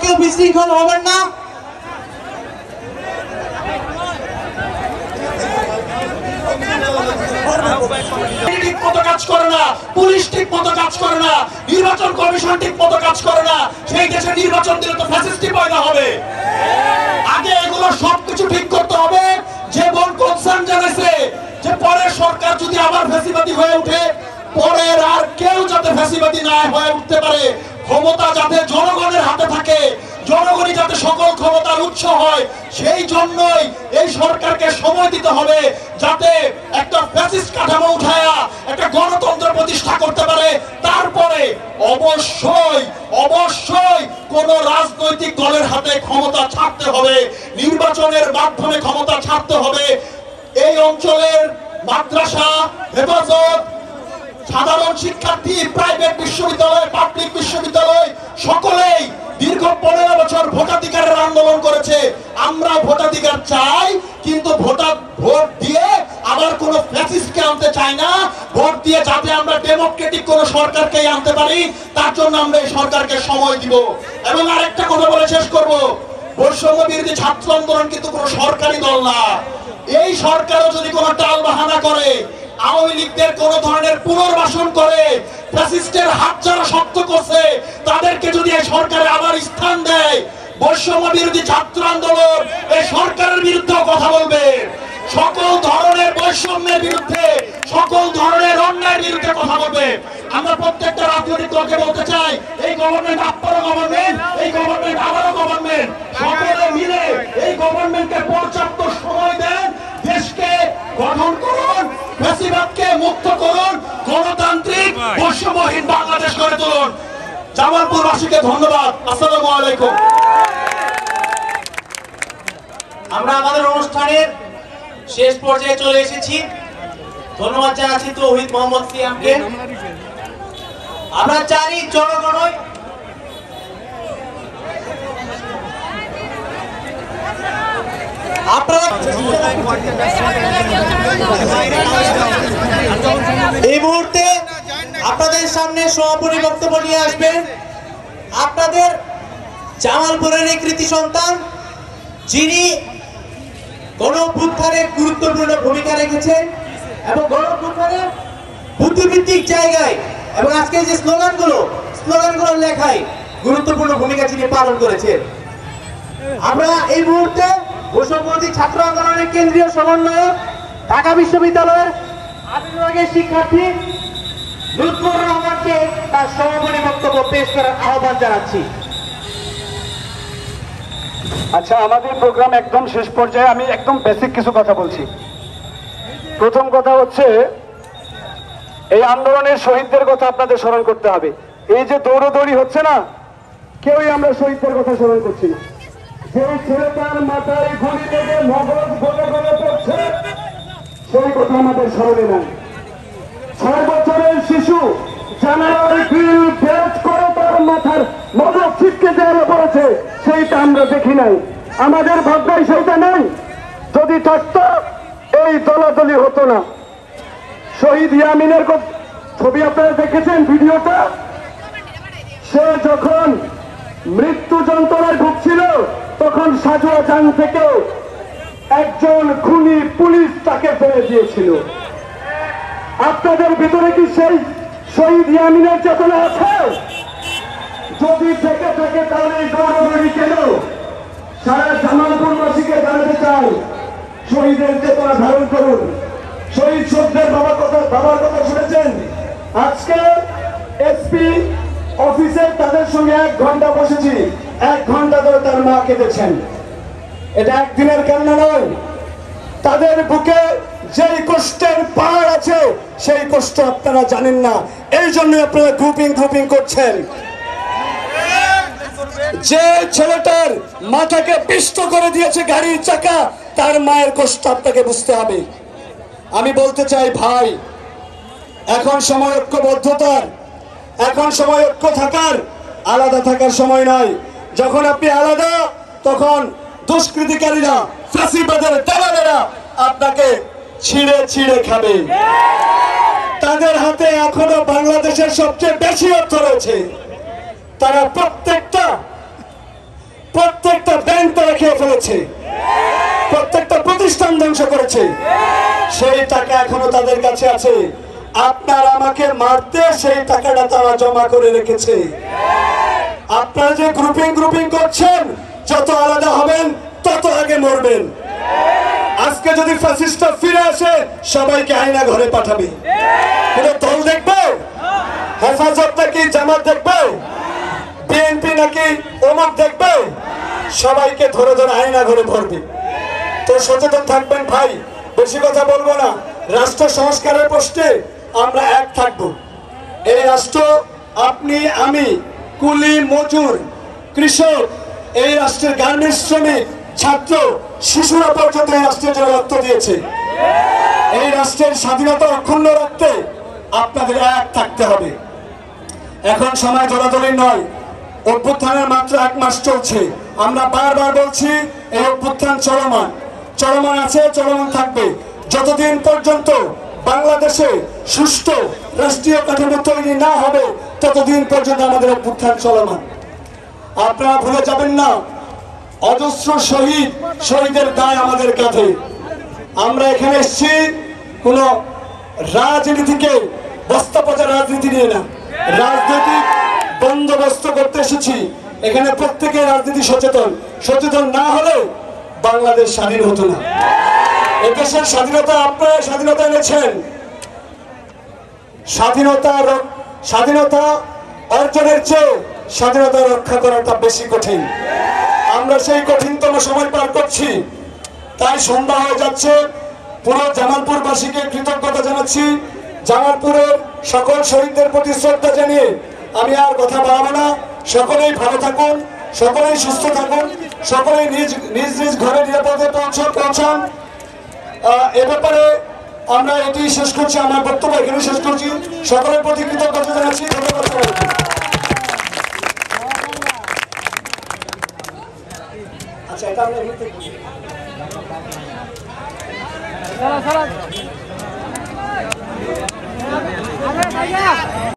কেউ বিশৃঙ্খল হবেন না। ঠিক মতো কাজ করে না, পুলিশ ঠিক মতো কাজ করে না, নির্বাচন কমিশন ঠিক মতো কাজ করে না। সেই দেশে নির্বাচন দিলে তো ফ্যাসিস্টই পয়দা হবে। আগে এগুলো সবকিছু ঠিক করতে হবে। যে বোন কনসার্ন জানাইছে যে পরের সরকার যদি আবার ফ্যাসিবাদী হয়ে ওঠে, পরের আর কেউ যাতে ফ্যাসিবাদী না হয়ে উঠতে পারে, ক্ষমতা যাতে জনগণের হাতে থাকে, জনগণই যাতে সকল ক্ষমতার উৎস হয়, সেই জন্যই এই সরকারকে সময় দিতে হবে যাতে একটা ফ্যাসিস্ট কাঠামো উঠায়া একটা গণতন্ত্র প্রতিষ্ঠা করতে পারে। তারপরে অবশ্যই অবশ্যই কোন রাজনৈতিক দলের হাতে ক্ষমতা ছাড়তে হবে, নির্বাচনের মাধ্যমে ক্ষমতা ছাড়তে হবে। এই অঞ্চলের মাদ্রাসা, হেফাজত, সাধারণ শিক্ষার্থী, প্রাইভেট বিশ্ববিদ্যালয়, পাবলিক বিশ্ববিদ্যালয় সকলেই দীর্ঘ 15 বছর ভোটাধিকারের আন্দোলন করেছে। আমরা ভোটাধিকার চাই, কিন্তু ভোট দিয়ে আবার কোন ফ্যাসিস্টকে আনতে চাই না। ভোট দিয়ে যাতে আমরা ডেমোক্রেটিক কোন সরকারকে আনতে পারি, তার জন্য আমরা এই সরকারকে সময় দিব। এবং আরেকটা কথা বলে শেষ করব, বৈষম্য বিরোধী ছাত্র আন্দোলন কিন্তু কোন সরকারি দল না। এই সরকারও যদি কোনো টাল বাহানা করে, আওয়ামী লীগদের কোন ধরনের পুনর্বাসন করে, ফ্যাসিস্টের হাত যারা শক্ত করছে তাদেরকে যদি এই সরকারে আবার স্থান দেয়, বৈষম্য বিরোধী ছাত্র আন্দোলন এই সরকারের বিরুদ্ধে কথা বলবে। সকল ধরনের বৈষম্যের বিরুদ্ধে, সকল ধরনের অন্যায়ের বিরুদ্ধে কথা বলবে। আমরা প্রত্যেকটা রাজনৈতিক দলকে বলতে চাই, এই গভর্নমেন্ট আপনারও গভর্নমেন্ট, এই গভর্নমেন্ট আমারও গভর্নমেন্ট, সকলে মিলে এই গভর্নমেন্টকে পর্যাপ্ত সময় দেন, দেশকে গঠন করুন, ফ্যাসিবাদকে মুক্ত করুন, গণতান্ত্রিক বৈষম্যহীন বাংলাদেশ গড়ে তুলুন। জামালপুরবাসীকে ধন্যবাদ। আসসালামু আলাইকুম। আমরা আমাদের অনুষ্ঠানের শেষ পর্যায়ে চলে এসেছি। ধন্যবাদ জানাচ্ছি তৌহিদ মোহাম্মদ সিয়ামকে। আমরা জানি জনগণই আপনারা এই মুহূর্তে আপনাদের সামনে সমাপনী বক্তব্য নিয়ে আসবেন আপনাদের জামালপুরের এই কৃতি সন্তান, যিনি গণঅভ্যুত্থানে গুরুত্বপূর্ণ ভূমিকা রেখেছেন এবং গণঅভ্যুত্থানের বুদ্ধিবৃত্তিক জায়গায় এবং আজকে যে স্লোগানগুলো লেখায় গুরুত্বপূর্ণ ভূমিকা যিনি পালন করেছেন। আমরা এই মুহূর্তে বৈষম্যবিরোধী ছাত্র আন্দোলনের কেন্দ্রীয় সমন্বয়ক, ঢাকা বিশ্ববিদ্যালয়ের আইন বিভাগের শিক্ষার্থী লুৎফর রহমানকে তার সমাপনী বক্তব্য পেশ করার আহ্বান জানাচ্ছি। আচ্ছা, আমাদের প্রোগ্রাম একদম শেষ পর্যায়ে। আমি একদম বেসিক কিছু কথা বলছি। প্রথম কথা হচ্ছে, এই আন্দোলনের শহীদদের কথা আপনাদের স্মরণ করতে হবে। এই যে দৌড়দৌড়ি হচ্ছে না, কেউই আমরা শহীদদের কথা স্মরণ করছি না। যে ছেলেটার মাথায় গুলি লেগে মগজ গলে গলে পড়ছে, সেই কথা আমাদের স্মরণে নাই। 6 বছরের শিশু জানালার গ্রিল বেজ করে তার মাথার মগজ ছিটকে দেওয়া পড়েছে, সেইটা আমরা দেখি নাই। আমাদের ভাগ্যই সেইটা নাই। যদি থাকতো এই দলাদলি হতো না। শহীদ ইয়ামিনের ছবি আপনারা দেখেছেন, ভিডিওটা। সে যখন মৃত্যু যন্ত্রণায় ভুগছিল, তখন সাজোয়া জান থেকে একজন খুনি পুলিশ তাকে ফেলে দিয়েছিল। আপনাদের ভিতরে কি সেই শহীদ ইয়ামিনের চেতনা আছে? যদি থেকে থাকে তাহলে এই দৌড়দৌড়ি কেন? সারা জামালপুরবাসীকে জানাতে চাই, শহীদের চেতনা ধারণ করুন। শহীদ শব্দের বাবার কথা শুনেছেন। আজকে এসপি অফিসে তাদের সঙ্গে 1 ঘন্টা বসেছি। 1 ঘন্টা ধরে তার মা কেঁদেছেন। এটা একদিনের কান্না নয়। তাদের বুকে যেই কষ্টের পাহাড় আছে, সেই কষ্ট আপনারা জানেন না। এই জন্য আপনারা গ্রুপিং করছেন। যে ছেলেটার মাথাকে পিষ্ট করে দিয়েছে গাড়ির চাকা, তার মায়ের কষ্ট আপনাকে বুঝতে হবে। আমি বলতে চাই ভাই, এখন সময় ঐক্যবদ্ধতার, এখন সময় ঐক্য থাকার, আলাদা থাকার সময় নয়। যখন আপনি আলাদা, তখন দুষ্কৃতিকারীরা, ফ্যাসিবাদের দালালেরা আপনাকে ছিঁড়ে ছিঁড়ে খাবে। তাদের হাতে এখনো বাংলাদেশের সবচেয়ে বেশি অর্থ রয়েছে। তারা প্রত্যেকটা খেয়ে ফেলেছে, প্রত্যেকটা প্রতিষ্ঠান ধ্বংস করেছে। সেই টাকা এখনো তাদের কাছে আছে। আপনার আমাকে মারতে সেই টাকাটা তারা জমা করে রেখেছে। আপনারা যে গ্রুপিং করছেন, যত আলাদা হবেন তত আগে মরবেন। আজকে যদি ফ্যাসিস্টরা ফিরে আসে, সবাইকে আয়না ঘরে পাঠাবে। কোনো দল দেখবে? হেফাজত নাকি জামাত দেখবে? বিএনপি নাকি ওমক দেখবে? সবাইকে ধরে ধরে আয়না ঘরে ভরবে। তো সচেতন থাকবেন ভাই, বেশি কথা বলবো না। রাষ্ট্র সংস্কারের প্রশ্নে আমরা এক থাকব। এই রাষ্ট্র আপনি, আমি, কুলি, মজুর, কৃষক, এই রাষ্ট্রের গার্মেন্টস শ্রমিক, ছাত্র, শিশুরা পর্যন্ত এই রাষ্ট্রের জন্য রক্ত দিয়েছে। এই রাষ্ট্রের স্বাধীনতা অক্ষুণ্ণ রাখতে আপনাদের এক থাকতে হবে। এখন সময় দৌড়াদৌড়ি নয়। অভ্যুত্থানের মাত্র 1 মাস চলছে। আমরা বারবার বলছি এই অভ্যুত্থান চলমান আছে, চলমান থাকবে। যতদিন পর্যন্ত বাংলাদেশে সুষ্ঠু রাষ্ট্রীয় কাঠামো তৈরি না হবে, ততদিন পর্যন্ত আমাদের অভ্যুত্থান চলমান। আপনারা ভুলে যাবেন না, অজস্র শহীদের দায় আমাদের কাঁধে। আমরা এখানে এসেছি কোন রাজনীতিকে বস্তা পচা রাজনীতি নিয়ে না, রাজনৈতিক বন্দোবস্ত করতে এসেছি। এখানে প্রত্যেকে রাজনীতি সচেতন না হলে বাংলাদেশ স্বাধীন হতো না। এদেশের স্বাধীনতা আপনারা স্বাধীনতা এনেছেন। স্বাধীনতা অর্জনের চেয়ে স্বাধীনতা রক্ষা করাটা বেশি কঠিন। আমরা সেই কঠিনতম সময় পার করছি। তাই সন্ধ্যা হয়ে যাচ্ছে। পুরো জামালপুরবাসীকে কৃতজ্ঞতা জানাচ্ছি। জামালপুরের সকল শহীদদের প্রতি শ্রদ্ধা জানিয়ে আমি আর কথা বাড়াবো না। সকলেই ভালো থাকুন, সকলেই সুস্থ থাকুন, সকলেই নিজ নিজ ঘরে নিরাপদে পৌঁছান। এ ব্যাপারে আমরা এটি শেষ করছি, আমার বক্তব্য এখানে শেষ করছি। সকলের প্রতি কৃতজ্ঞতা জানাচ্ছি। ধন্যবাদ সবাইকে। আচ্ছা, এটা আমরা